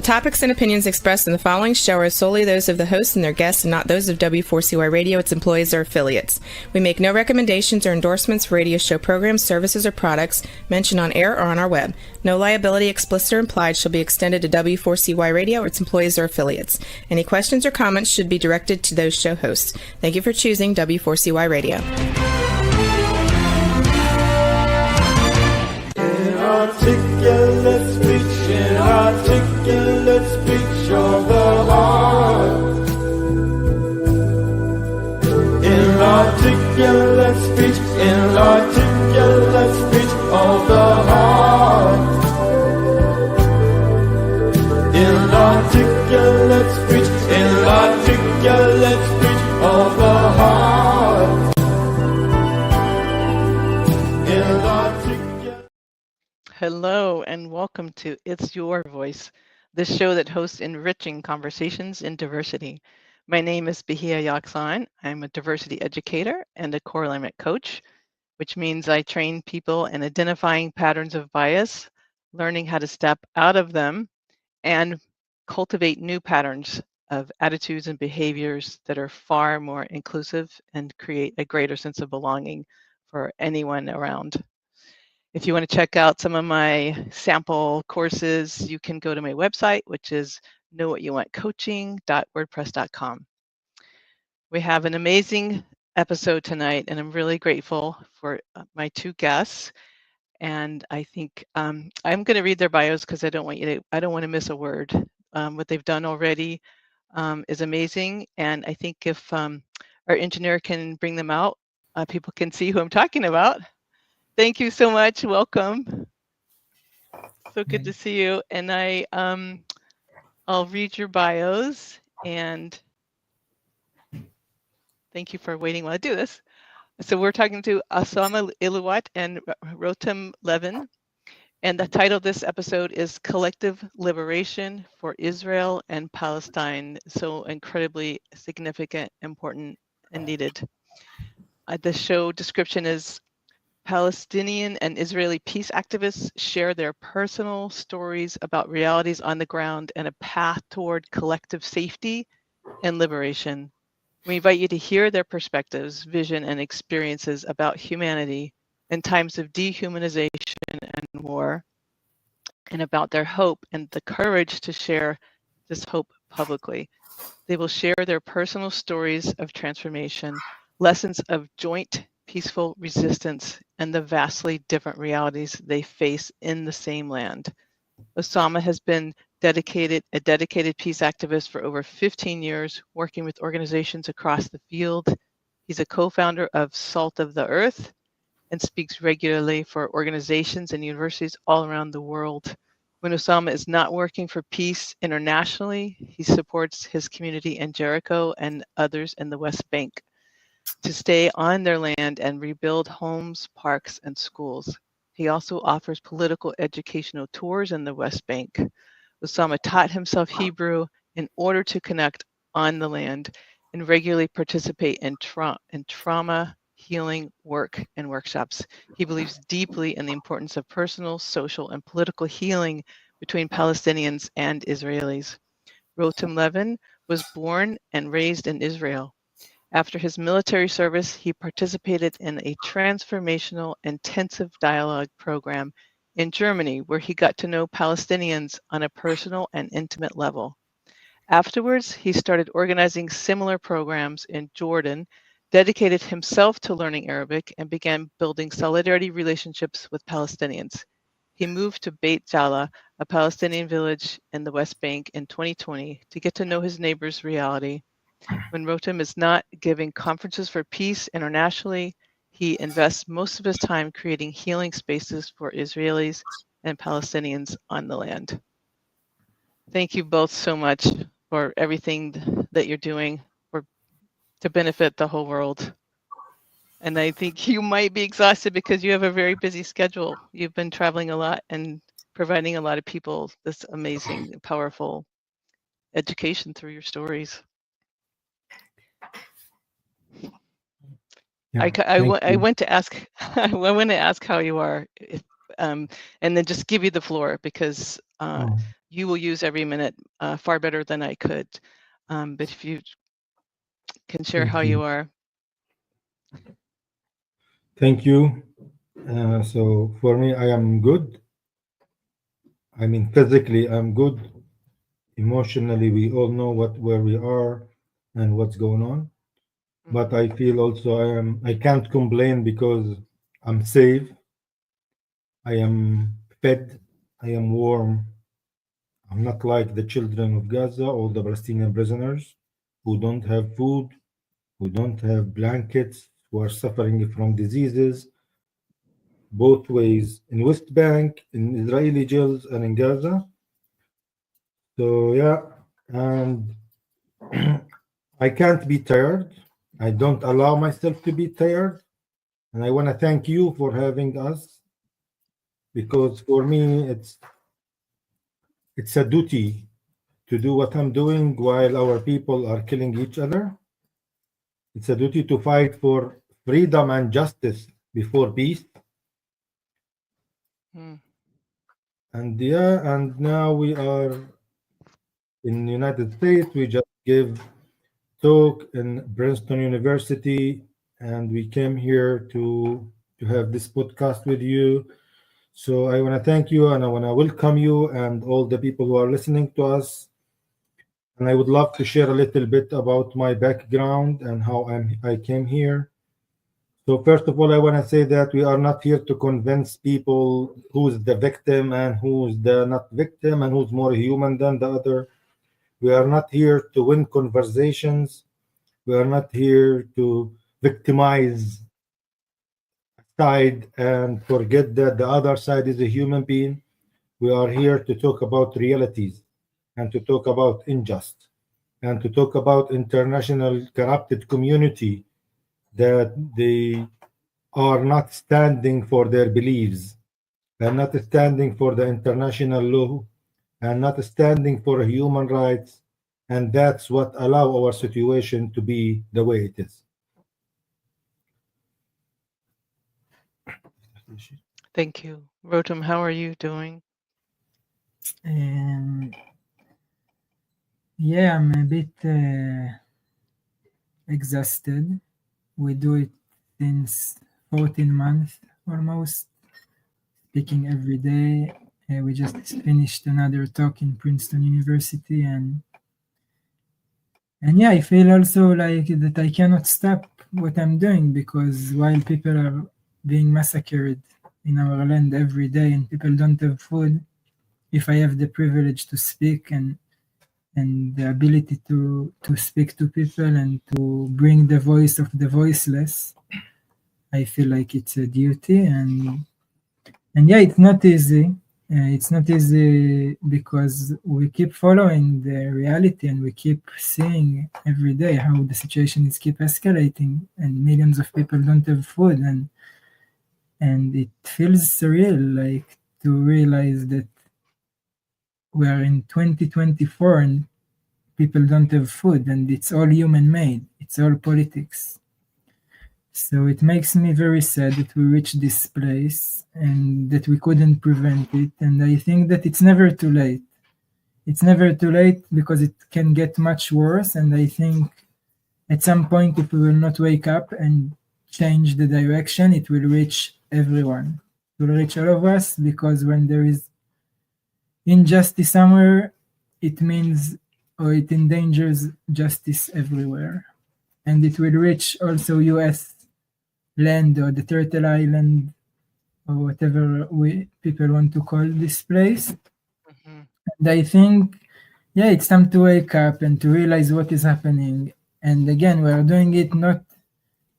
The topics and opinions expressed in the following show are solely those of the host and their guests and not those of W4CY Radio, its employees, or affiliates. We make no recommendations or endorsements for radio show programs, services, or products mentioned on air or on our web. No liability, explicit or implied, shall be extended to W4CY Radio or its employees or affiliates. Any questions or comments should be directed to those show hosts. Thank you for choosing W4CY Radio. Inarticulate speech, inarticulate speech of the heart. Inarticulate speech, inarticulate speech of the heart. Inarticulate speech, inarticulate speech of the heart. Hello and welcome to It's Your Voice, the show that hosts enriching conversations in diversity. My name is Bahia Yaksan. I'm a diversity educator and a core alignment coach, which means I train people in identifying patterns of bias, learning how to step out of them, and cultivate new patterns of attitudes and behaviors that are far more inclusive and create a greater sense of belonging for anyone around. If you want to check out some of my sample courses, you can go to my website, which is knowwhatyouvantcoaching.wordpress.com. We have an amazing episode tonight, and I'm really grateful for my two guests. And I think I'm going to read their bios because I don't want to miss a word. What they've done already is amazing, and I think if our engineer can bring them out, people can see who I'm talking about. Thank you so much. Welcome. So good to see you. And I'll read your bios, and thank you for waiting while I do this. So we're talking to Osama and Rotem Levin, and the title of this episode is Collective Liberation for Israel and Palestine. So incredibly significant, important, and needed. The show description is Palestinian and Israeli peace activists share their personal stories about realities on the ground and a path toward collective safety and liberation. We invite you to hear their perspectives, vision, and experiences about humanity in times of dehumanization and war, and about their hope and the courage to share this hope publicly. They will share their personal stories of transformation, lessons of joint peaceful resistance, and the vastly different realities they face in the same land. Osama has been a dedicated peace activist for over 15 years, working with organizations across the field. He's a co-founder of Salt of the Earth and speaks regularly for organizations and universities all around the world. When Osama is not working for peace internationally, he supports his community in Jericho and others in the West Bank to stay on their land and rebuild homes, parks, and schools. He also offers political educational tours in the West Bank. Osama taught himself Hebrew in order to connect on the land and regularly participate in trauma healing work and workshops. He believes deeply in the importance of personal, social, and political healing between Palestinians and Israelis. Rotem Levin was born and raised in Israel. After his military service, he participated in a transformational intensive dialogue program in Germany, where he got to know Palestinians on a personal and intimate level. Afterwards, he started organizing similar programs in Jordan, dedicated himself to learning Arabic, and began building solidarity relationships with Palestinians. He moved to Beit Jala, a Palestinian village in the West Bank, in 2020 to get to know his neighbors' reality. When Rotem is not giving conferences for peace internationally, he invests most of his time creating healing spaces for Israelis and Palestinians on the land. Thank you both so much for everything that you're doing to benefit the whole world. And I think you might be exhausted because you have a very busy schedule. You've been traveling a lot and providing a lot of people this amazing, powerful education through your stories. Yeah, I went to ask I want to ask how you are, and then just give you the floor because you will use every minute far better than I could. But if you can share Thank how you. you are. Thank you. So for me, I am good. I mean, physically, I'm good. Emotionally, we all know where we are and what's going on. But I feel also I can't complain because I'm safe. I am fed. I am warm. I'm not like the children of Gaza or the Palestinian prisoners who don't have food, who don't have blankets, who are suffering from diseases, both ways in West Bank, in Israeli jails, and in Gaza. So yeah, and I can't be tired. I don't allow myself to be tired, and I want to thank you for having us because for me it's a duty to do what I'm doing while our people are killing each other. It's a duty to fight for freedom and justice before peace. And yeah, and now we are in the United States. We just gave talk in Princeton University, and we came here to have this podcast with you. So I want to thank you, and I want to welcome you and all the people who are listening to us. And I would love to share a little bit about my background and how I came here. So first of all, I want to say that we are not here to convince people who's the victim and who's the not victim and who's more human than the other. We are not here to win conversations. We are not here to victimize a side and forget that the other side is a human being. We are here to talk about realities and to talk about injustice and to talk about international corrupted community that they are not standing for their beliefs and not standing for the international law and not standing for human rights, and that's what allow our situation to be the way it is. Thank you. Rotem, how are you doing? Yeah, I'm a bit exhausted. We do it since 14 months almost, speaking every day. We just finished another talk in Princeton University, and yeah, I feel also like that I cannot stop what I'm doing because while people are being massacred in our land every day and people don't have food, if I have the privilege to speak and the ability to speak to people and to bring the voice of the voiceless, I feel like it's a duty. And yeah, it's not easy. It's not easy because we keep following the reality and we keep seeing every day how the situation is keep escalating and millions of people don't have food, and it feels surreal, like to realize that we are in 2024 and people don't have food and it's all human made, it's all politics. So it makes me very sad that we reached this place and that we couldn't prevent it. And I think that it's never too late. It's never too late because it can get much worse. And I think at some point, if we will not wake up and change the direction, it will reach everyone. It will reach all of us, because when there is injustice somewhere, it means, or it endangers justice everywhere. And it will reach also US land or the Turtle Island or whatever people want to call this place. And I think, yeah, it's time to wake up and to realize what is happening. And again, we are doing it not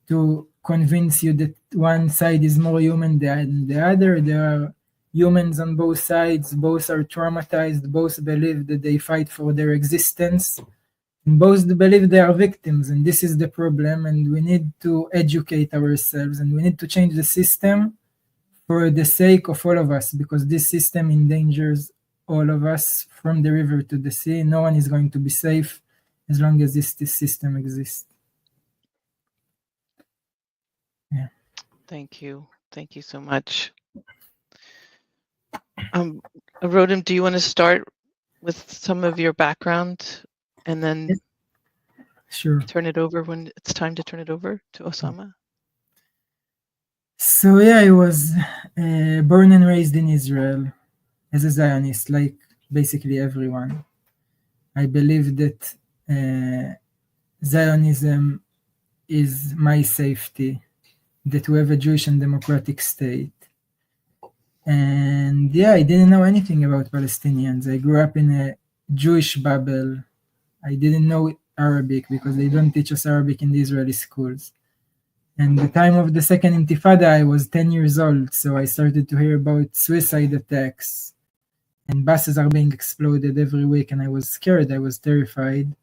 to convince you that one side is more human than the other. There are humans on both sides. Both are traumatized. Both believe that they fight for their existence. Both believe they are victims, and this is the problem, and we need to educate ourselves, and we need to change the system for the sake of all of us, because this system endangers all of us from the river to the sea. No one is going to be safe as long as this system exists. Yeah. Thank you. Thank you so much. Rotem, do you want to start with some of your background and then Sure. turn it over when it's time to turn it over to Osama? So yeah, I was born and raised in Israel as a Zionist, like basically everyone. I believe that Zionism is my safety, that we have a Jewish and democratic state. And yeah, I didn't know anything about Palestinians. I grew up in a Jewish bubble. I didn't know Arabic because they don't teach us Arabic in the Israeli schools. And the time of the second Intifada, I was 10 years old, so I started to hear about suicide attacks and buses are being exploded every week, and I was scared, I was terrified,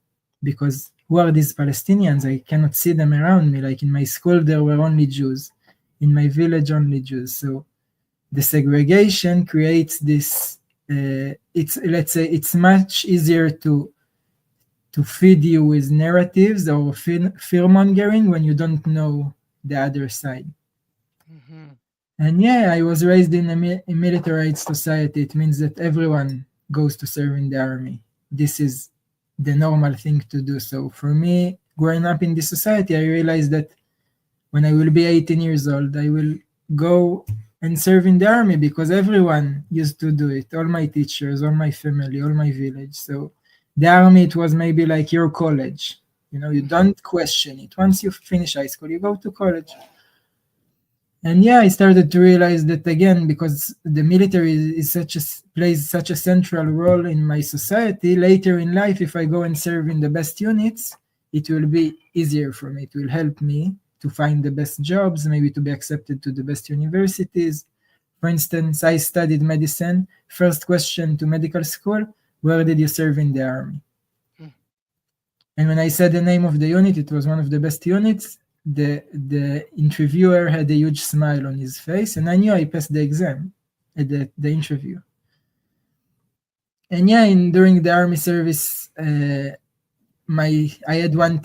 because who are these Palestinians? I cannot see them around me. Like in my school, there were only Jews. In my village, only Jews. So the segregation creates this, let's say it's much easier to feed you with narratives or fear-mongering when you don't know the other side. Mm-hmm. And yeah, I was raised in a militarized society. It means that everyone goes to serve in the army. This is the normal thing to do. So for me, growing up in this society, I realized that when I will be 18 years old, I will go and serve in the army because everyone used to do it. All my teachers, all my family, all my village. So the army, it was maybe like your college. You don't question it. Once you finish high school, you go to college. And yeah, I started to realize that again, because the military is plays such a central role in my society. Later in life, if I go and serve in the best units, it will be easier for me. It will help me to find the best jobs, maybe to be accepted to the best universities. For instance, I studied medicine. First question to medical school, where did you serve in the army? And when I said the name of the unit, it was one of the best units. The interviewer had a huge smile on his face, and I knew I passed the exam at the interview. And yeah, during the army service, I had one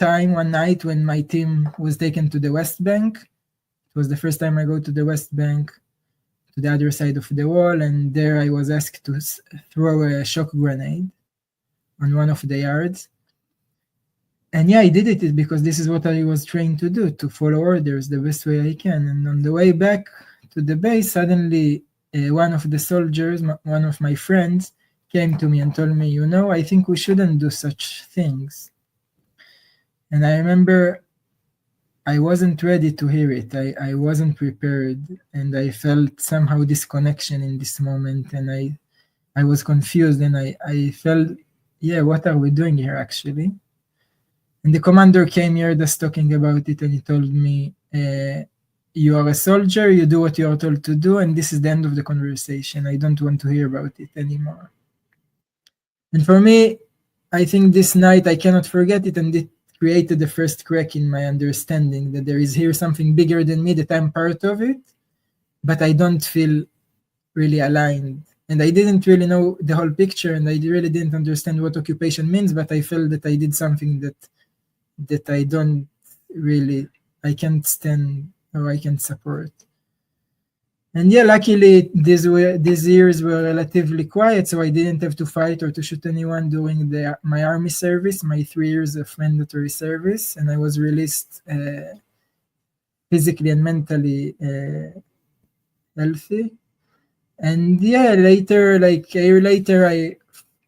night when my team was taken to the West Bank. It was the first time I go to the West Bank, to the other side of the wall, and there I was asked to throw a shock grenade on one of the yards. And yeah, I did it because this is what I was trained to do, to follow orders the best way I can. And on the way back to the base, suddenly one of the soldiers, one of my friends, came to me and told me, I think we shouldn't do such things. And I remember I wasn't ready to hear it. I wasn't prepared, and I felt somehow disconnection in this moment. And I was confused, and I felt, what are we doing here actually? And the commander came here just talking about it, and he told me, you are a soldier, you do what you are told to do, and this is the end of the conversation. I don't want to hear about it anymore. And for me, I think this night I cannot forget it, and it created the first crack in my understanding that there is here something bigger than me, that I'm part of it, but I don't feel really aligned. And I didn't really know the whole picture, and I really didn't understand what occupation means, but I felt that I did something that I don't really, I can't stand or I can't support. And yeah, luckily these years were relatively quiet, so I didn't have to fight or to shoot anyone during my army service, my 3 years of mandatory service, and I was released physically and mentally healthy. And yeah, later, like a year later,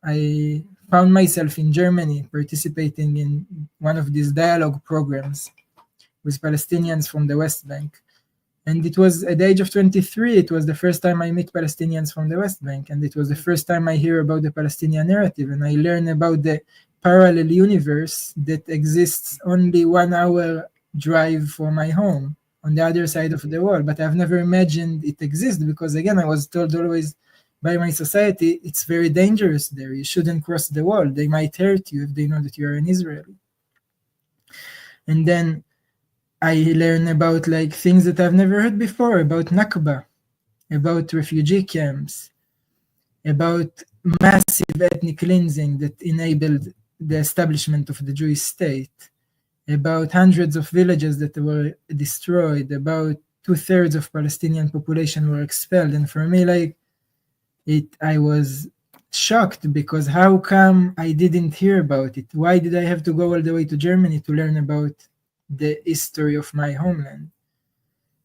I found myself in Germany participating in one of these dialogue programs with Palestinians from the West Bank. And it was at the age of 23, it was the first time I met Palestinians from the West Bank. And it was the first time I hear about the Palestinian narrative. And I learned about the parallel universe that exists only 1 hour drive from my home on the other side of the world. But I've never imagined it exists because, again, I was told always by my society, it's very dangerous there. You shouldn't cross the wall. They might hurt you if they know that you are an Israeli. And then I learned about like things that I've never heard before, about Nakba, about refugee camps, about massive ethnic cleansing that enabled the establishment of the Jewish state, about hundreds of villages that were destroyed, about 2/3 of Palestinian population were expelled. And for me, like, I was shocked because how come I didn't hear about it? Why did I have to go all the way to Germany to learn about the history of my homeland?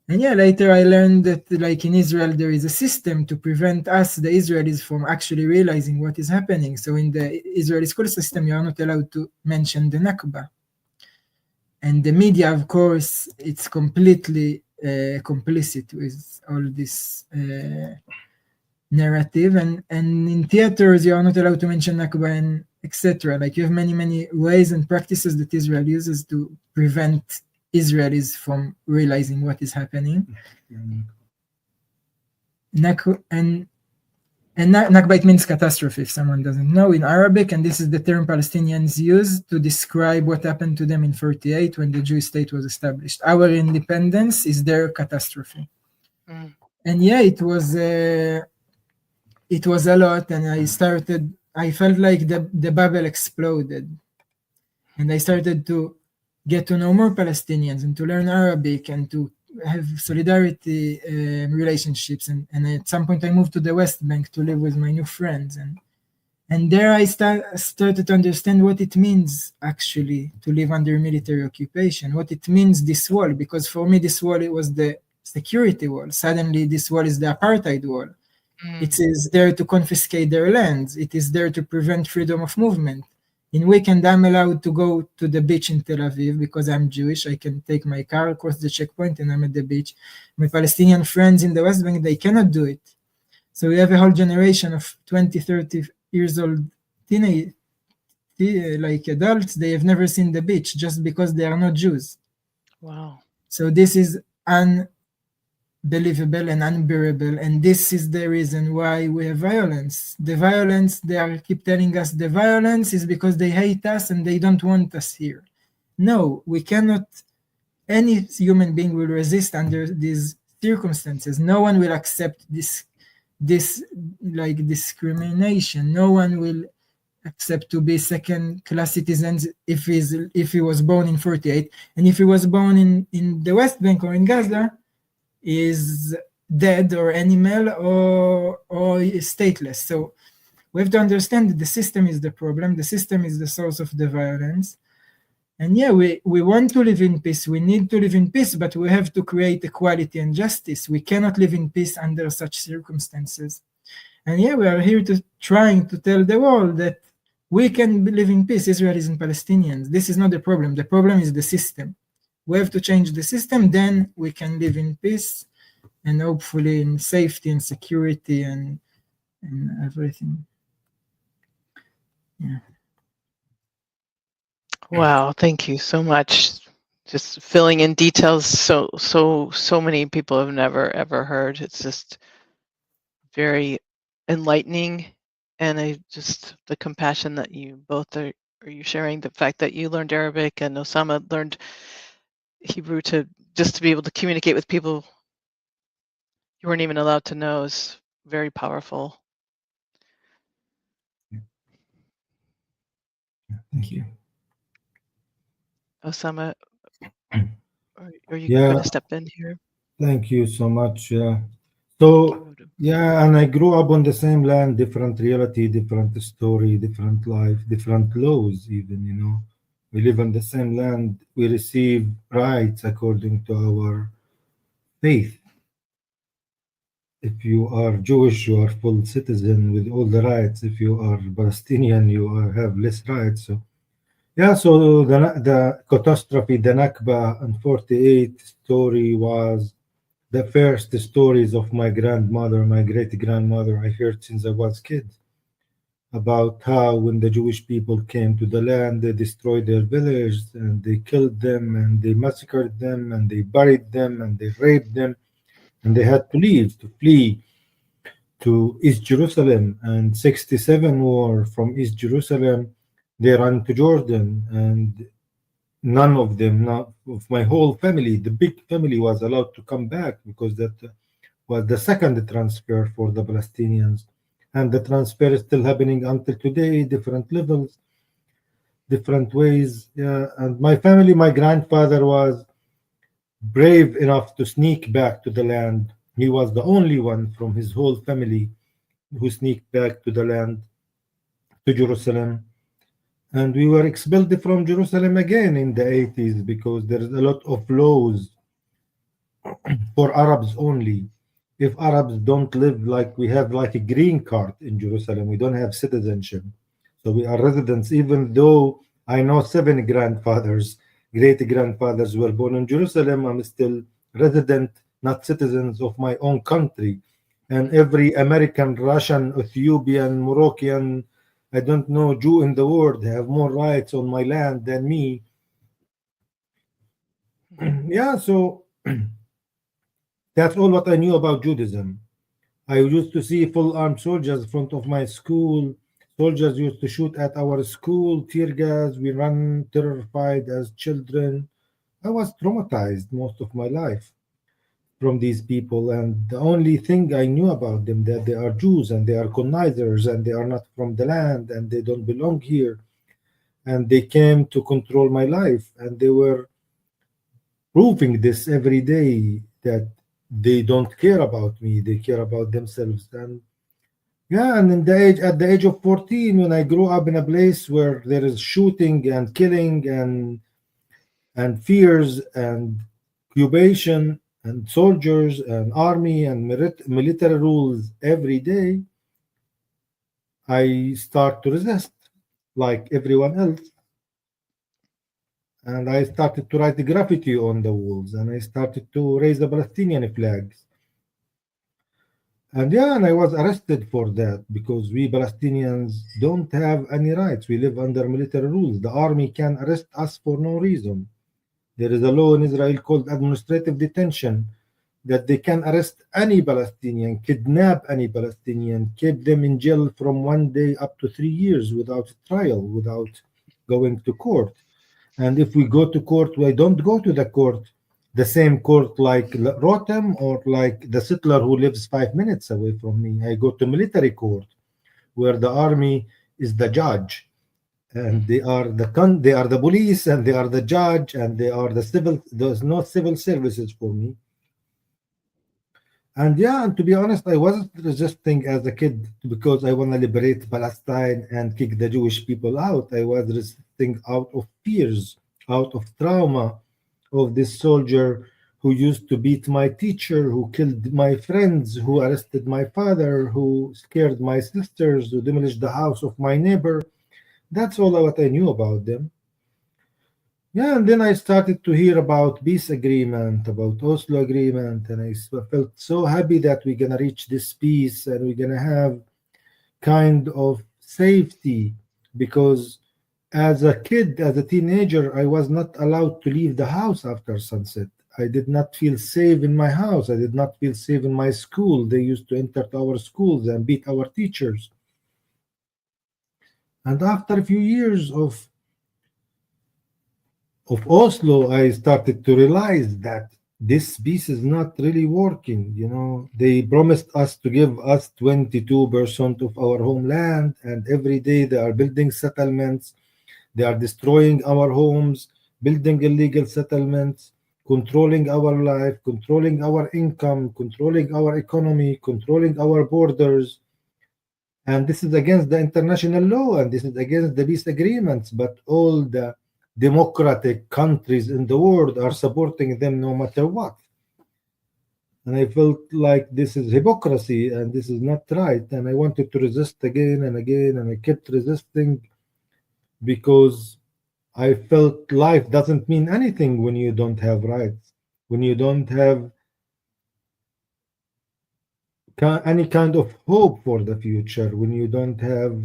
And yeah, later I learned that like in Israel, there is a system to prevent us, the Israelis, from actually realizing what is happening. So in the Israeli school system, you are not allowed to mention the Nakba. And the media, of course, it's completely complicit with all this narrative. And in theaters, you are not allowed to mention Nakba and etc. Like you have many ways and practices that Israel uses to prevent Israelis from realizing what is happening. Nakba it means catastrophe, if someone doesn't know in Arabic, and this is the term Palestinians use to describe what happened to them in 48 when the Jewish state was established. Our independence is their catastrophe. And yeah, it was a lot, and I felt like the bubble exploded, and I started to get to know more Palestinians and to learn Arabic and to have solidarity relationships. And at some point I moved to the West Bank to live with my new friends. And there I started to understand what it means actually to live under military occupation, what it means, this wall, because for me this wall, it was the security wall. Suddenly this wall is the apartheid wall. It is there to confiscate their lands. It is there to prevent freedom of movement. In weekend, I'm allowed to go to the beach in Tel Aviv because I'm Jewish. I can take my car across the checkpoint and I'm at the beach. My Palestinian friends in the West Bank, they cannot do it. So we have a whole generation of 20, 30 years old teenage, like adults. They have never seen the beach just because they are not Jews. Wow. So this is unbelievable and unbearable, and this is the reason why we have violence. The violence, keep telling us the violence is because they hate us and they don't want us here. No, we cannot. Any human being will resist under these circumstances. No one will accept this like discrimination. No one will accept to be second-class citizens if he was born in 48, and if he was born in the West Bank or in Gaza, is dead or animal or stateless. So we have to understand that the system is the problem. The system is the source of the violence. And yeah, we want to live in peace. We need to live in peace, but we have to create equality and justice. We cannot live in peace under such circumstances. And yeah, we are here trying to tell the world that we can live in peace, Israelis and Palestinians. This is not the problem. The problem is the system. We have to change the system, then we can live in peace and hopefully in safety and security and everything. Yeah. Wow, thank you so much. Just filling in details so many people have never ever heard. It's just very enlightening, and the compassion that you both are you sharing, the fact that you learned Arabic and Osama learned Hebrew to be able to communicate with people you weren't even allowed to know is very powerful. Thank you. Osama, are you Yeah. going to step in here? Thank you so much. So, yeah, and I grew up on the same land, different reality, different story, different life, different laws, even, you know. We live on the same land. We receive rights according to our faith. If you are Jewish, you are full citizen with all the rights. If you are Palestinian, you have less rights. So, yeah, so the catastrophe, the Nakba in 48 story was the first stories of my grandmother, my great-grandmother, I heard since I was a kid, about how when the Jewish people came to the land, they destroyed their villages and they killed them and they massacred them and they buried them and they raped them and they had to leave, to flee to East Jerusalem. And 67 war from East Jerusalem, they ran to Jordan, and none of them, not of my whole family, the big family, was allowed to come back because that was the second transfer for the Palestinians. And the transfer is still happening until today, different levels, different ways. Yeah. And my family, my grandfather was brave enough to sneak back to the land. He was the only one from his whole family who sneaked back to the land. to Jerusalem. And we were expelled from Jerusalem again in the 80s because there's a lot of laws for Arabs only. If Arabs don't live like we have like a green card in Jerusalem, we don't have citizenship. So we are residents, even though I know 7 grandfathers, great grandfathers were born in Jerusalem, I'm still resident, not citizens of my own country. And every American, Russian, Ethiopian, Moroccan, I don't know, Jew in the world have more rights on my land than me. Yeah, so that's all what I knew about Judaism. I used to see full armed soldiers in front of my school. Soldiers used to shoot at our school, tear gas. We ran terrified as children. I was traumatized most of my life from these people, and the only thing I knew about them that they are Jews and they are colonizers and they are not from the land and they don't belong here, and they came to control my life, and they were proving this every day that they don't care about me, they care about themselves. And yeah, and at the age of 14, when I grew up in a place where there is shooting and killing and fears and occupation and soldiers and army and military rules every day, I start to resist like everyone else. And I started to write graffiti on the walls, and I started to raise the Palestinian flags. And yeah, and I was arrested for that because we Palestinians don't have any rights. We live under military rules. The army can arrest us for no reason. There is a law in Israel called administrative detention that they can arrest any Palestinian, kidnap any Palestinian, keep them in jail from 1 day up to 3 years without trial, without going to court. And if we go to court, we don't go to the court, the same court like Rotem or like the settler who lives 5 minutes away from me. I go to military court where the army is the judge, and they are the police, and they are the judge, and they are the civil. There's no civil services for me. And yeah, and to be honest, I wasn't resisting as a kid because I want to liberate Palestine and kick the Jewish people out. I was resisting out of fears, out of trauma of this soldier who used to beat my teacher, who killed my friends, who arrested my father, who scared my sisters, who demolished the house of my neighbor. That's all what I knew about them. Yeah, and then I started to hear about peace agreement, about Oslo agreement, and I felt so happy that we're gonna reach this peace and we're gonna have kind of safety, because as a kid, as a teenager, I was not allowed to leave the house after sunset. I did not feel safe in my house. I did not feel safe in my school. They used to enter to our schools and beat our teachers. And after a few years of Oslo, I started to realize that this peace is not really working. You know, they promised us to give us 22% of our homeland, and every day they are building settlements. They are destroying our homes, building illegal settlements, controlling our life, controlling our income, controlling our economy, controlling our borders. And this is against the international law, and this is against the peace agreements. But all the democratic countries in the world are supporting them no matter what. And I felt like this is hypocrisy and this is not right. And I wanted to resist again and again, and I kept resisting because I felt life doesn't mean anything when you don't have rights, when you don't have any kind of hope for the future, when you don't have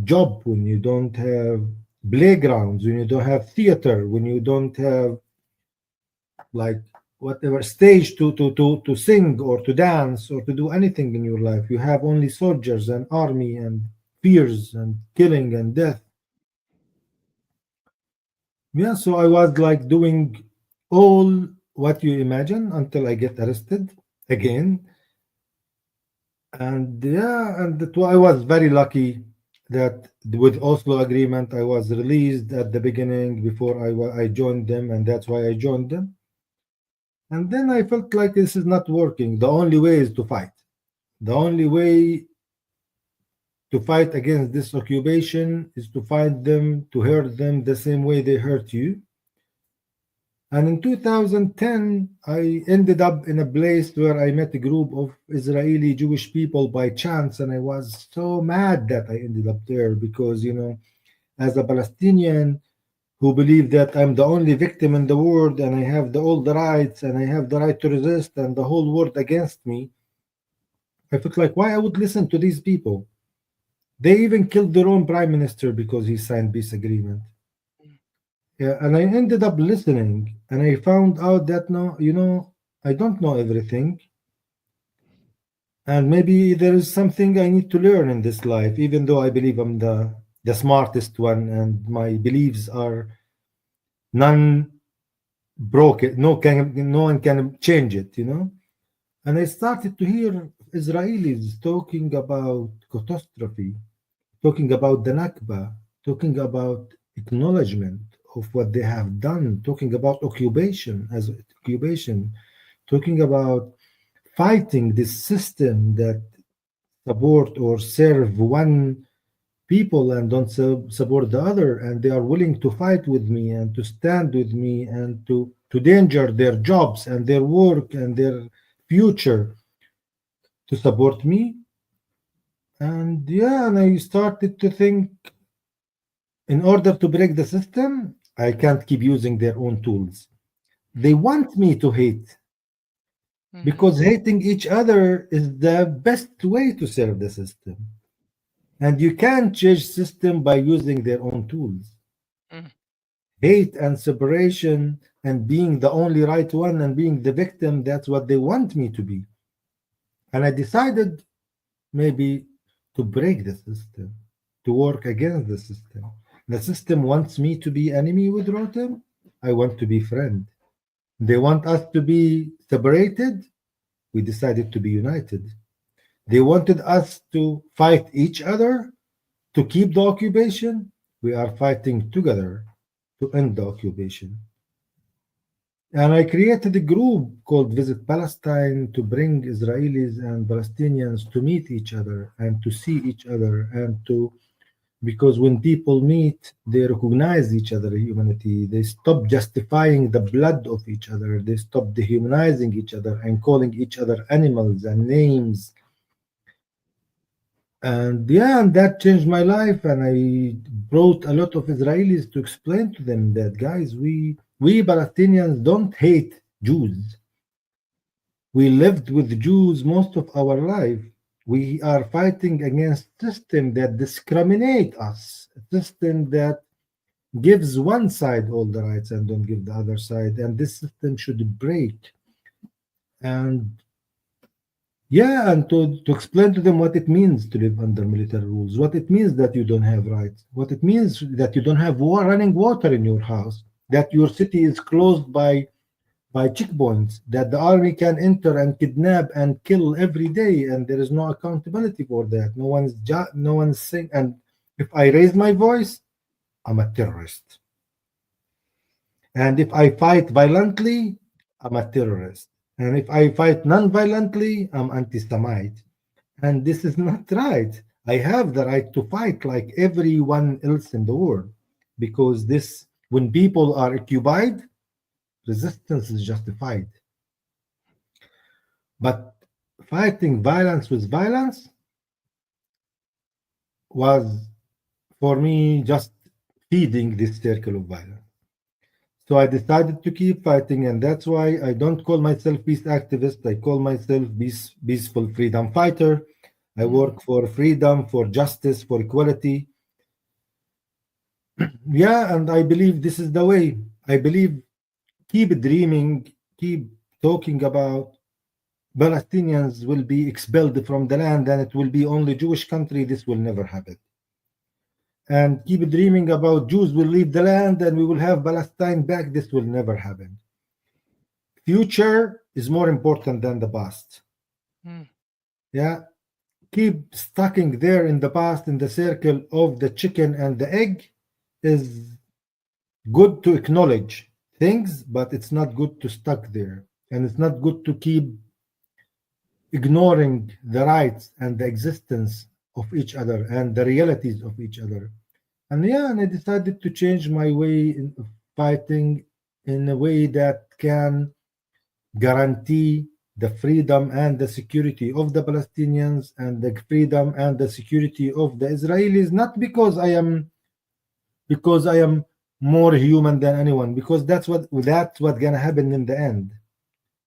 job, when you don't have playgrounds, when you don't have theater, when you don't have like whatever stage to sing or to dance or to do anything in your life. You have only soldiers and army and fears and killing and death. Yeah, so I was like doing all what you imagine until I get arrested again. And yeah, and I was very lucky that with Oslo agreement I was released at the beginning before I joined them, and that's why I joined them. And then I felt like this is not working. The only way is to fight. The only way to fight against this occupation is to fight them, to hurt them the same way they hurt you. And in 2010, I ended up in a place where I met a group of Israeli Jewish people by chance, and I was so mad that I ended up there because, as a Palestinian who believe that I'm the only victim in the world and I have all the rights and I have the right to resist and the whole world against me, I felt like why I would listen to these people. They even killed their own prime minister because he signed peace agreement. Yeah, and I ended up listening, and I found out that I don't know everything, and maybe there is something I need to learn in this life. Even though I believe I'm the smartest one, and my beliefs are non-broken, no one can change it, And I started to hear Israelis talking about catastrophe, talking about the Nakba, talking about acknowledgement of what they have done, talking about occupation, talking about fighting this system that support or serve one people and don't support the other, and they are willing to fight with me and to stand with me and to danger their jobs and their work and their future to support me. And I started to think, in order to break the system, I can't keep using their own tools. They want me to hate, because hating each other is the best way to serve the system. And you can't change system by using their own tools. Hate and separation and being the only right one and being the victim, that's what they want me to be. And I decided maybe to break the system, to work against the system. The system wants me to be enemy with Rotem. I want to be friend. They want us to be separated. We decided to be united. They wanted us to fight each other to keep the occupation. We are fighting together to end the occupation. And I created a group called Visit Palestine to bring Israelis and Palestinians to meet each other and to see each other, and because when people meet, they recognize each other's humanity. They stop justifying the blood of each other. They stop dehumanizing each other and calling each other animals and names. And that changed my life. And I brought a lot of Israelis to explain to them that, guys, we Palestinians don't hate Jews. We lived with Jews most of our life. We are fighting against a system that discriminates us, a system that gives one side all the rights and don't give the other side. And this system should break. And to explain to them what it means to live under military rules, what it means that you don't have rights, what it means that you don't have running water in your house, that your city is closed by checkpoints, that the army can enter and kidnap and kill every day, and there is no accountability for that. No one's saying. And if I raise my voice, I'm a terrorist. And if I fight violently, I'm a terrorist. And if I fight non-violently, I'm anti-Semite. And this is not right. I have the right to fight like everyone else in the world, because when people are occupied, resistance is justified. But fighting violence with violence was, for me, just feeding this circle of violence. So I decided to keep fighting, and that's why I don't call myself peace activist. I call myself peaceful freedom fighter. I work for freedom, for justice, for equality. And I believe this is the way. I believe keep dreaming, keep talking about Palestinians will be expelled from the land and it will be only Jewish country. This will never happen. And keep dreaming about Jews will leave the land and we will have Palestine back. This will never happen. Future is more important than the past. Keep stucking there in the past, in the circle of the chicken and the egg. Is good to acknowledge things, but it's not good to stuck there, and it's not good to keep ignoring the rights and the existence of each other and the realities of each other. And yeah, and I decided to change my way of fighting in a way that can guarantee the freedom and the security of the Palestinians and the freedom and the security of the Israelis, not because I am more human than anyone, because that's what's gonna happen in the end.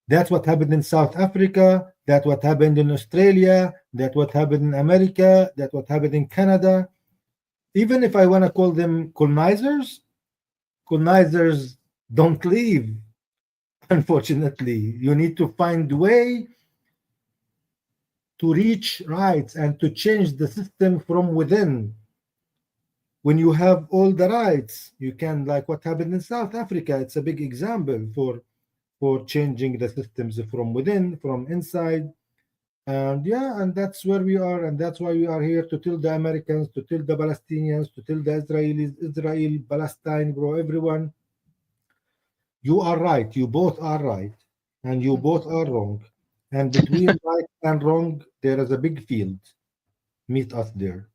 That's what happened in South Africa, that's what happened in Australia, that's what happened in America, that's what happened in Canada. Even if I want to call them colonizers don't leave. Unfortunately, you need to find a way to reach rights and to change the system from within. When you have all the rights, you can, like what happened in South Africa, it's a big example for changing the systems from within, from inside. And yeah, and that's where we are, and that's why we are here, to tell the Americans, to tell the Palestinians, to tell the Israelis, Israel, Palestine, bro, everyone, you are right, you both are right, and you both are wrong. And between right and wrong, there is a big field. Meet us there.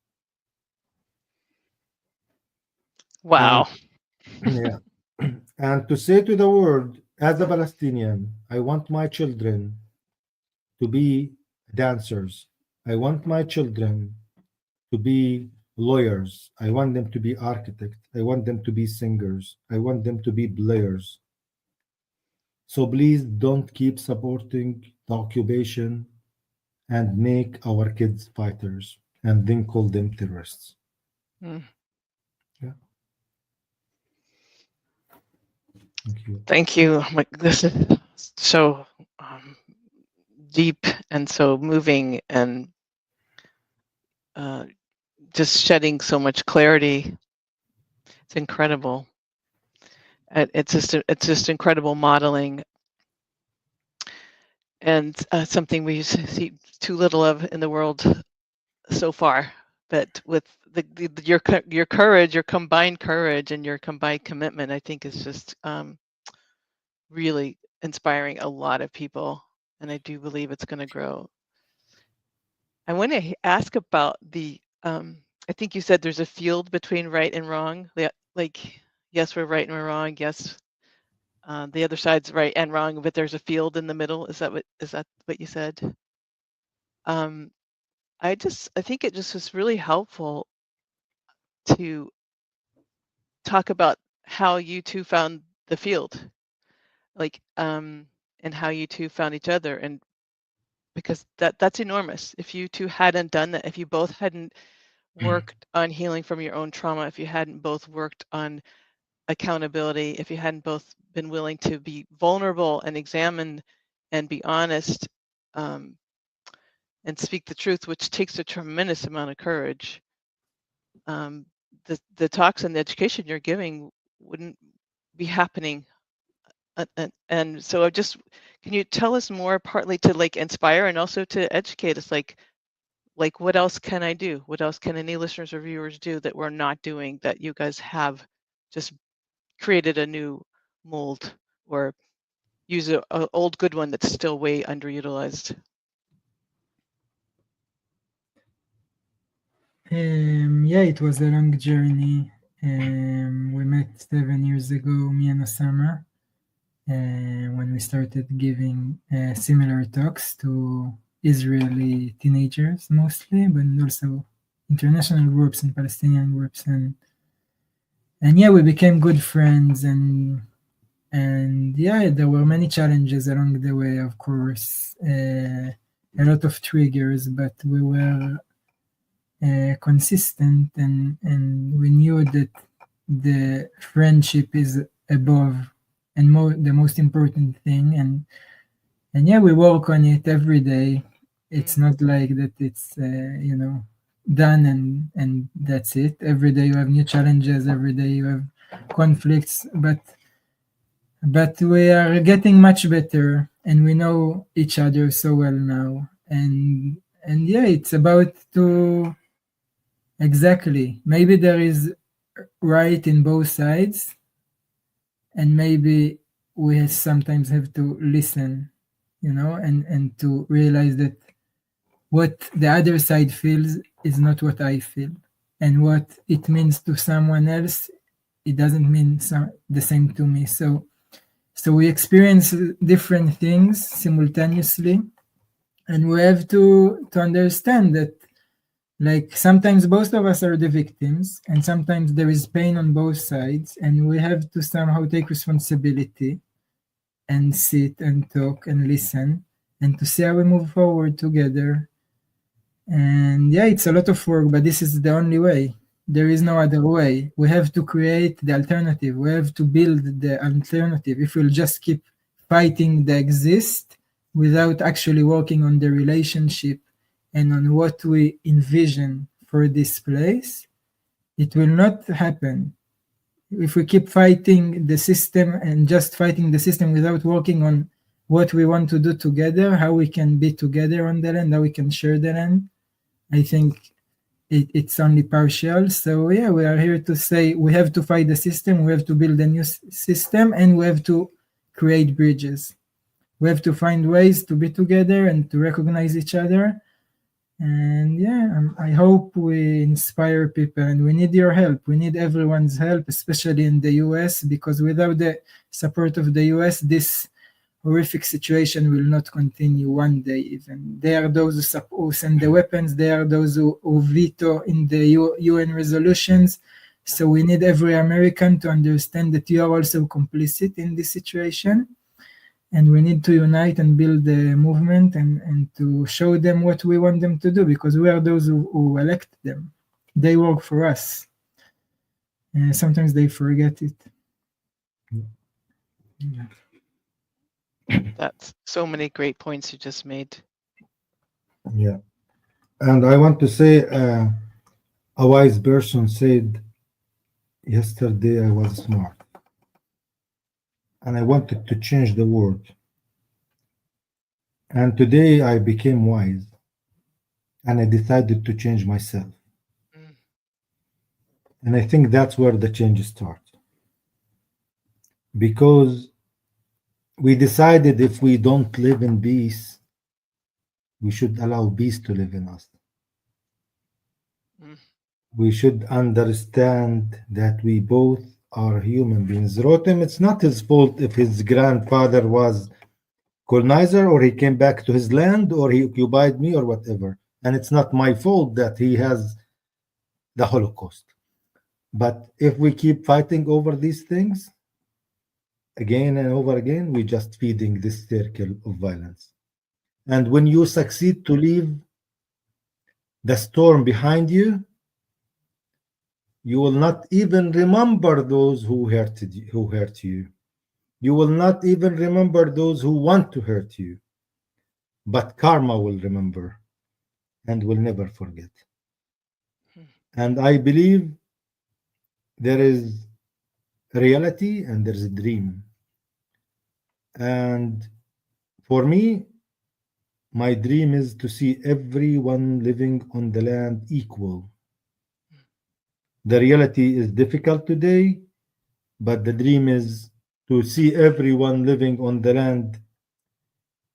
Wow. Yeah. And to say to the world, as a Palestinian, I want my children to be dancers. I want my children to be lawyers. I want them to be architects. I want them to be singers. I want them to be players. So please don't keep supporting the occupation and make our kids fighters and then call them terrorists. Mm. Yeah. Thank you. Thank you. Like, this is so deep and so moving, and just shedding so much clarity. It's incredible. It's just incredible modeling, and something we see too little of in the world so far. But with your courage, your combined courage, and your combined commitment, I think is just really inspiring a lot of people, and I do believe it's going to grow. I want to ask about the. I think you said there's a field between right and wrong. Like, yes, we're right and we're wrong. Yes, the other side's right and wrong, but there's a field in the middle. Is that what you said? I think it just was really helpful to talk about how you two found the field, like, and how you two found each other, and because that's enormous. If you two hadn't done that, if you both hadn't worked on healing from your own trauma, if you hadn't both worked on accountability, if you hadn't both been willing to be vulnerable and examine and be honest, and speak the truth, which takes a tremendous amount of courage, the talks and the education you're giving wouldn't be happening. And so can you tell us more, partly to like inspire and also to educate us, like what else can I do? What else can any listeners or viewers do that we're not doing, that you guys have just created a new mold, or use an old good one that's still way underutilized? Yeah, it was a long journey. We met 7 years ago, me and Osama, when we started giving similar talks to Israeli teenagers mostly, but also international groups and Palestinian groups, and yeah, we became good friends, and yeah, there were many challenges along the way, of course, a lot of triggers, but we were consistent, and we knew that the friendship is above and the most important thing, and yeah, we work on it every day. It's not like that it's done and that's it. Every day you have new challenges, every day you have conflicts, but we are getting much better, and we know each other so well now, and yeah, it's about to exactly, maybe there is right in both sides, and maybe we sometimes have to listen, and to realize that what the other side feels is not what I feel. And what it means to someone else, it doesn't mean the same to me. So we experience different things simultaneously, and we have to understand that, like, sometimes both of us are the victims, and sometimes there is pain on both sides, and we have to somehow take responsibility and sit and talk and listen and to see how we move forward together. And yeah, it's a lot of work, but this is the only way. There is no other way. We have to create the alternative. We have to build the alternative. If we'll just keep fighting the exist without actually working on the relationship and on what we envision for this place, it will not happen. If we keep fighting the system and just fighting the system without working on what we want to do together, how we can be together on the land, how we can share the land, I think it's only partial. So yeah, we are here to say we have to fight the system, we have to build a new system, and we have to create bridges. We have to find ways to be together and to recognize each other. And yeah, I hope we inspire people, and we need your help. We need everyone's help, especially in the US, because without the support of the US, this horrific situation will not continue one day even. They are those who send the weapons, they are those who veto in the UN resolutions. So we need every American to understand that you are also complicit in this situation. And we need to unite and build the movement and to show them what we want them to do, because we are those who elect them. They work for us. And sometimes they forget it. Yeah. That's so many great points you just made. Yeah. And I want to say, a wise person said, yesterday I was smart. And I wanted to change the world. And today I became wise. And I decided to change myself. Mm. And I think that's where the change starts. Because we decided if we don't live in peace, we should allow peace to live in us. Mm. We should understand that we both are human beings. Rotem, it's not his fault if his grandfather was colonizer or he came back to his land or he occupied me or whatever. And it's not my fault that he has the Holocaust. But if we keep fighting over these things again and over again, we're just feeding this circle of violence. And when you succeed to leave the storm behind you, you will not even remember those who hurt you. You will not even remember those who want to hurt you. But karma will remember and will never forget. And I believe there is a reality and there's a dream. And for me, my dream is to see everyone living on the land equal. The reality is difficult today, but the dream is to see everyone living on the land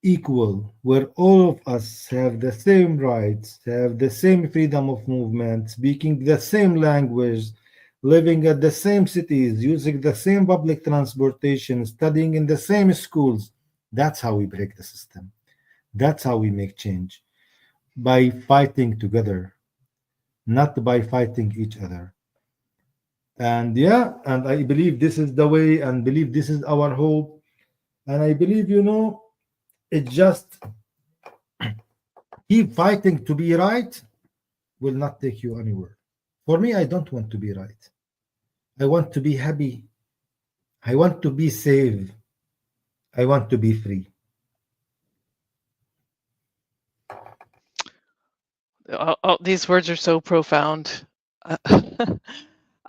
equal, where all of us have the same rights, have the same freedom of movement, speaking the same language, living at the same cities, using the same public transportation, studying in the same schools. That's how we break the system. That's how we make change. By fighting together, not by fighting each other. And yeah, and I believe this is the way, and believe this is our hope. And I believe, it just keep fighting to be right will not take you anywhere. For me, I don't want to be right. I want to be happy. I want to be safe. I want to be free. These words are so profound.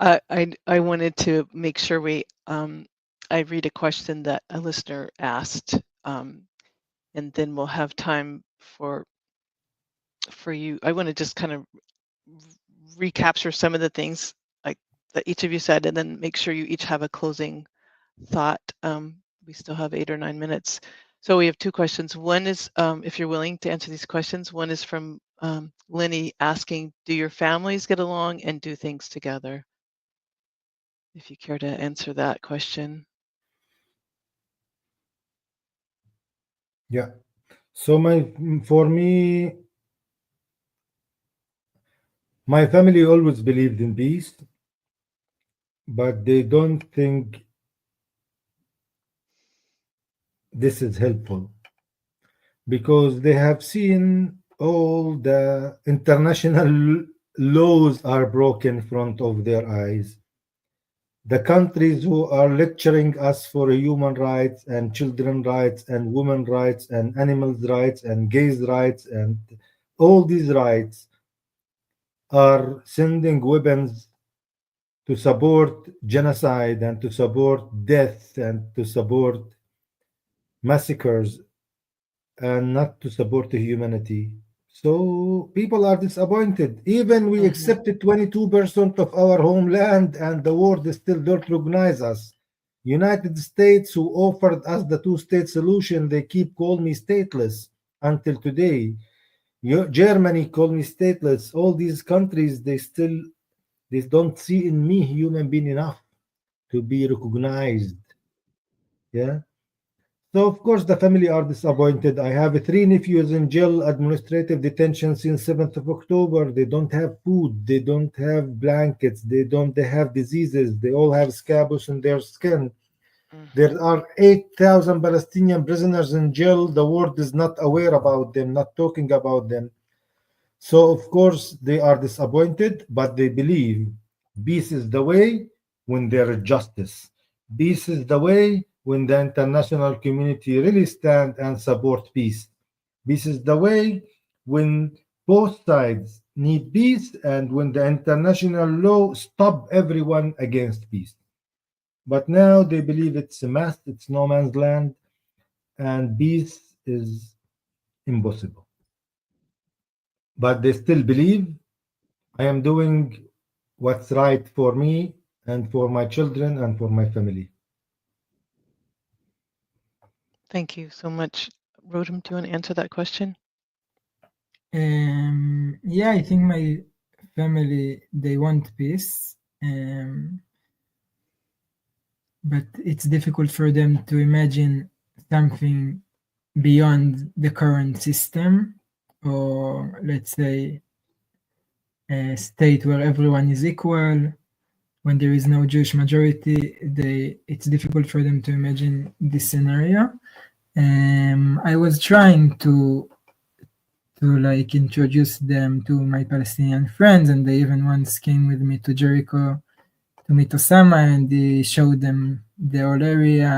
I wanted to make sure I read a question that a listener asked, and then we'll have time for you. I want to just kind of recapture some of the things like that each of you said, and then make sure you each have a closing thought. We still have 8 or 9 minutes. So we have 2 questions. One is, if you're willing to answer these questions, one is from Lenny asking, do your families get along and do things together? If you care to answer that question. Yeah. So for me, my family always believed in peace, but they don't think this is helpful because they have seen all the international laws are broken in front of their eyes. The countries who are lecturing us for human rights and children rights and women rights and animals rights and gays rights and all these rights are sending weapons to support genocide and to support death and to support massacres and not to support the humanity. So people are disappointed. Even we accepted 22% of our homeland and the world still don't recognize us. United States, who offered us the two-state solution, they keep calling me stateless until today. Germany called me stateless. All these countries, they don't see in me human being enough to be recognized. Yeah. So of course the family are disappointed. I have three nephews in jail, administrative detention since 7th of October. They don't have food, they don't have blankets, they have diseases, they all have scabs on their skin. There are 8,000 Palestinian prisoners in jail. The world is not aware about them, not talking about them. So of course they are disappointed, but they believe peace is the way when there is justice. Peace is the way when the international community really stand and support peace. Peace is the way when both sides need peace and when the international law stop everyone against peace. But now they believe it's a mess, it's no man's land, and peace is impossible. But they still believe I am doing what's right for me and for my children and for my family. Thank you so much. Rotem, do you want to answer that question? Yeah, I think my family, they want peace, but it's difficult for them to imagine something beyond the current system, or let's say a state where everyone is equal. When there is no Jewish majority, it's difficult for them to imagine this scenario. I was trying to like introduce them to my Palestinian friends, and they even once came with me to Jericho to meet Osama, and he showed them the whole area,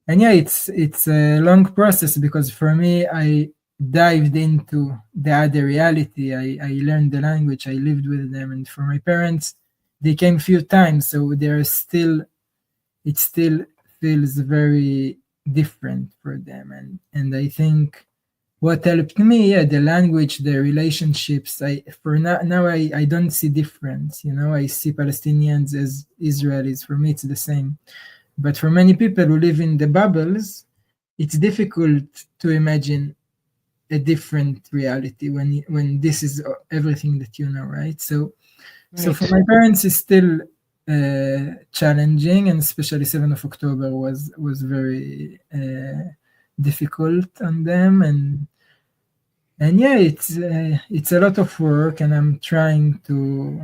and yeah, it's a long process because for me, I dived into the other reality. I learned the language, I lived with them, and for my parents, they came few times, so it still feels very different for them, and I think what helped me, yeah, the language, the relationships. Now I don't see difference. I see Palestinians as Israelis. For me, it's the same. But for many people who live in the bubbles, it's difficult to imagine a different reality when this is everything that you know, right? So for my parents, it's still challenging, and especially 7th of October was very difficult on them, and yeah, it's a lot of work, and I'm trying to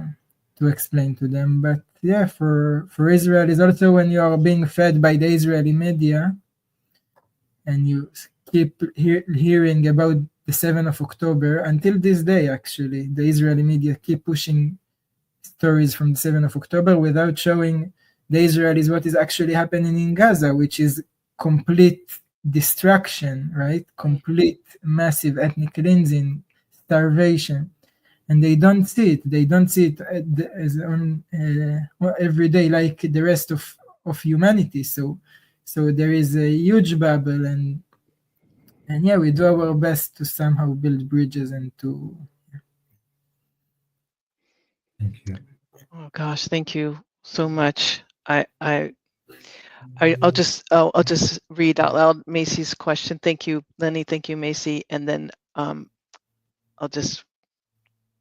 explain to them. But yeah, for Israelis, also when you are being fed by the Israeli media, and you keep hearing about the 7th of October, until this day, actually, the Israeli media keep pushing stories from the 7th of October without showing the Israelis what is actually happening in Gaza, which is complete destruction, right? Complete massive ethnic cleansing, starvation, and they don't see it. They don't see it as on every day like the rest of humanity. So there is a huge bubble, and yeah, we do our best to somehow build bridges and to. Thank you. Oh gosh, thank you so much. I'll just read out loud Macy's question. Thank you, Lenny. Thank you, Macy. And then I'll just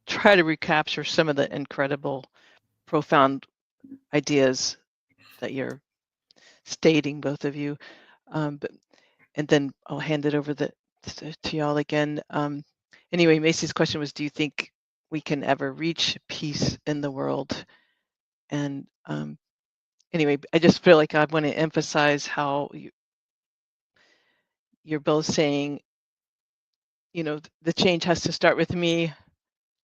try to recapture some of the incredible, profound ideas that you're stating, both of you. And then I'll hand it over to y'all again. Anyway, Macy's question was, do you think we can ever reach peace in the world? And anyway, I just feel like I want to emphasize how you're both saying, you know, the change has to start with me.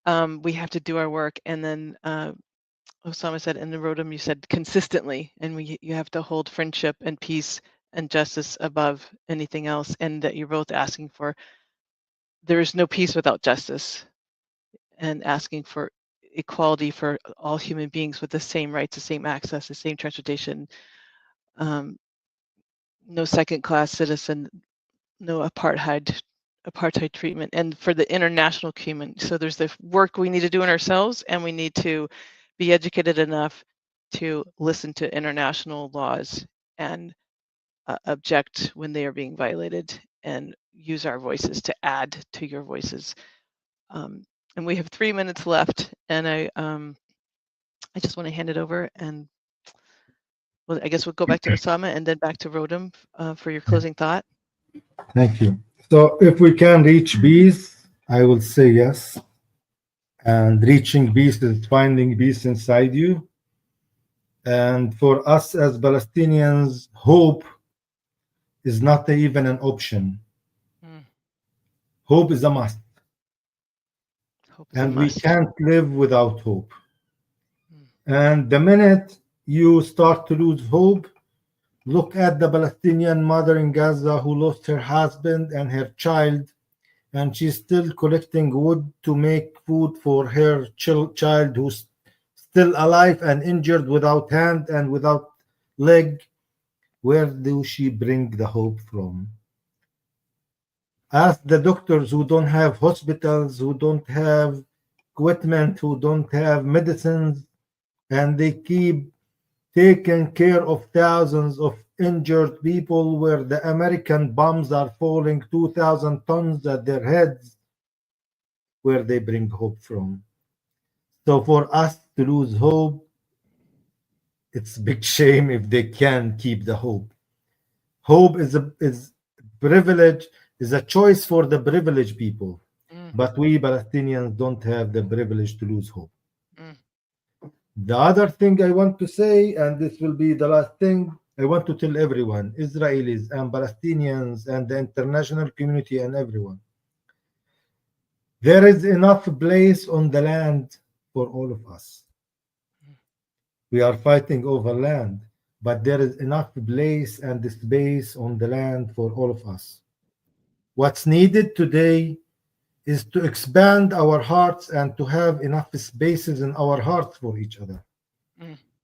We have to do our work. And then Osama said, and the Rotem, you said consistently, and you have to hold friendship and peace and justice above anything else. And that you're both asking for, there is no peace without justice, and asking for equality for all human beings with the same rights, the same access, the same transportation, no second-class citizen, no apartheid treatment, and for the international community. So there's the work we need to do in ourselves, and we need to be educated enough to listen to international laws and object when they are being violated, and use our voices to add to your voices. And we have 3 minutes left, and I just want to hand it over, and well, I guess we'll go back to Osama and then back to Rotem for your closing thought. Thank you. So if we can reach peace, I will say yes. And reaching peace is finding peace inside you. And for us as Palestinians, hope is not even an option. Hope is a must. And we can't live without hope. And the minute you start to lose hope, look at the Palestinian mother in Gaza who lost her husband and her child, and she's still collecting wood to make food for her child who's still alive and injured, without hand and without leg. Where do she bring the hope from? Ask the doctors who don't have hospitals, who don't have equipment, who don't have medicines, and they keep taking care of thousands of injured people where the American bombs are falling 2,000 tons at their heads. Where they bring hope from? So for us to lose hope, it's a big shame if they can keep the hope. Hope is privilege, is a choice for the privileged people. But we Palestinians don't have the privilege to lose hope. The other thing I want to say, and this will be the last thing, I want to tell everyone, Israelis and Palestinians and the international community and everyone, there is enough place on the land for all of us. We are fighting over land, but there is enough place and space on the land for all of us. What's needed today is to expand our hearts and to have enough spaces in our hearts for each other.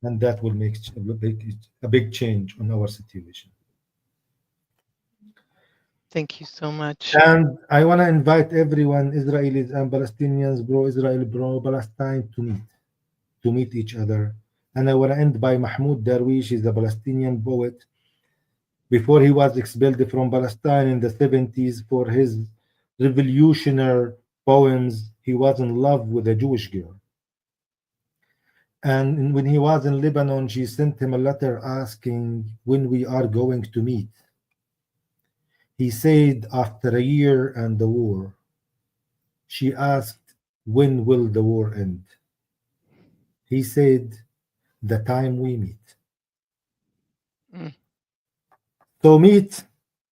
And that will make a big change on our situation. Thank you so much. And I want to invite everyone, Israelis and Palestinians, pro-Israel, pro-Palestine, to meet each other. And I want to end by Mahmoud Darwish. He's a Palestinian poet. Before he was expelled from Palestine in the 70s for his revolutionary poems, he was in love with a Jewish girl. And when he was in Lebanon, she sent him a letter asking when we are going to meet. He said, after a year and the war. She asked, when will the war end? He said, the time we meet. So meet,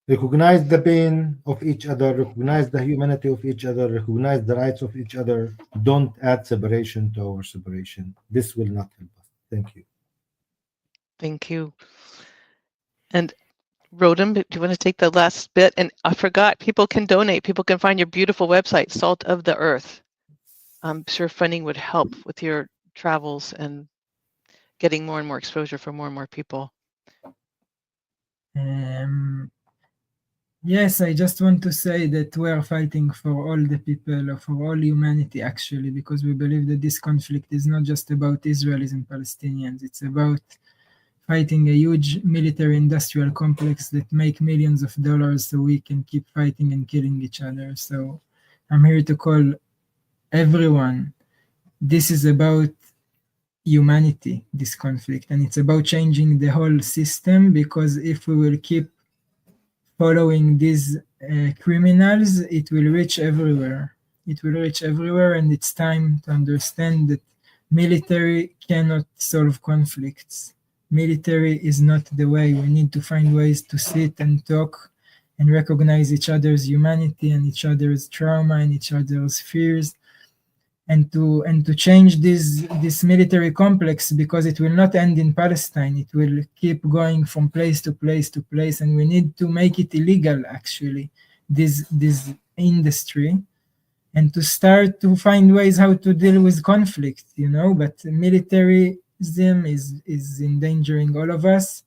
recognize the pain of each other, recognize the humanity of each other, recognize the rights of each other. Don't add separation to our separation. This will not help us. Thank you. Thank you. And Rotem, do you want to take the last bit? And I forgot, people can donate. People can find your beautiful website, Salt of the Earth. I'm sure funding would help with your travels and getting more and more exposure for more and more people. Yes, I just want to say that we are fighting for all the people, or for all humanity, actually, because we believe that this conflict is not just about Israelis and Palestinians. It's about fighting a huge military-industrial complex that make millions of dollars so we can keep fighting and killing each other. So I'm here to call everyone. This is about humanity, this conflict, and it's about changing the whole system, because if we will keep following these criminals, it will reach everywhere. It will reach everywhere, and it's time to understand that military cannot solve conflicts. Military is not the way. We need to find ways to sit and talk and recognize each other's humanity and each other's trauma and each other's fears, and to change this military complex, because it will not end in Palestine. It will keep going from place to place to place, and we need to make it illegal, actually, this industry, and to start to find ways how to deal with conflict, but militarism is endangering all of us.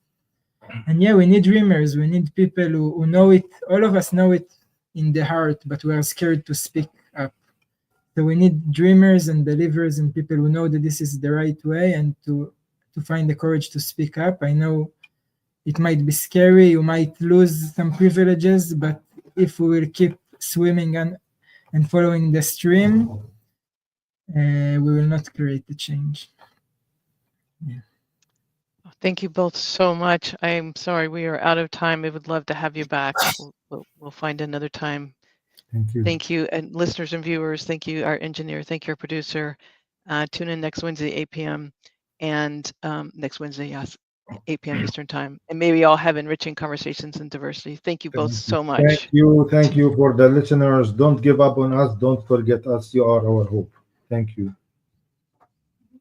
And yeah, we need dreamers. We need people who know it. All of us know it in the heart, but we are scared to speak up. So we need dreamers and believers and people who know that this is the right way, and to find the courage to speak up. I know it might be scary. You might lose some privileges, but if we will keep swimming and following the stream, we will not create the change. Yeah. Thank you both so much. I'm sorry we are out of time. I would love to have you back. We'll find another time. Thank you. Thank you, and listeners and viewers. Thank you, our engineer. Thank you, our producer. Tune in next Wednesday, 8 p.m. and next Wednesday, yes, 8 p.m. Eastern time. And may we all have enriching conversations and diversity. Thank you both so much. Thank you for the listeners. Don't give up on us. Don't forget us. You are our hope. Thank you.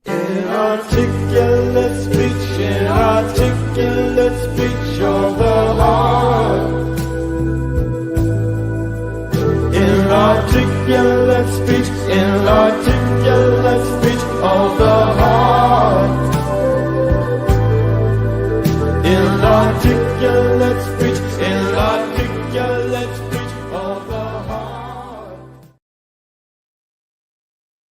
Inarticulate speech of the heart. Inarticulate speech of the heart. Inarticulate speech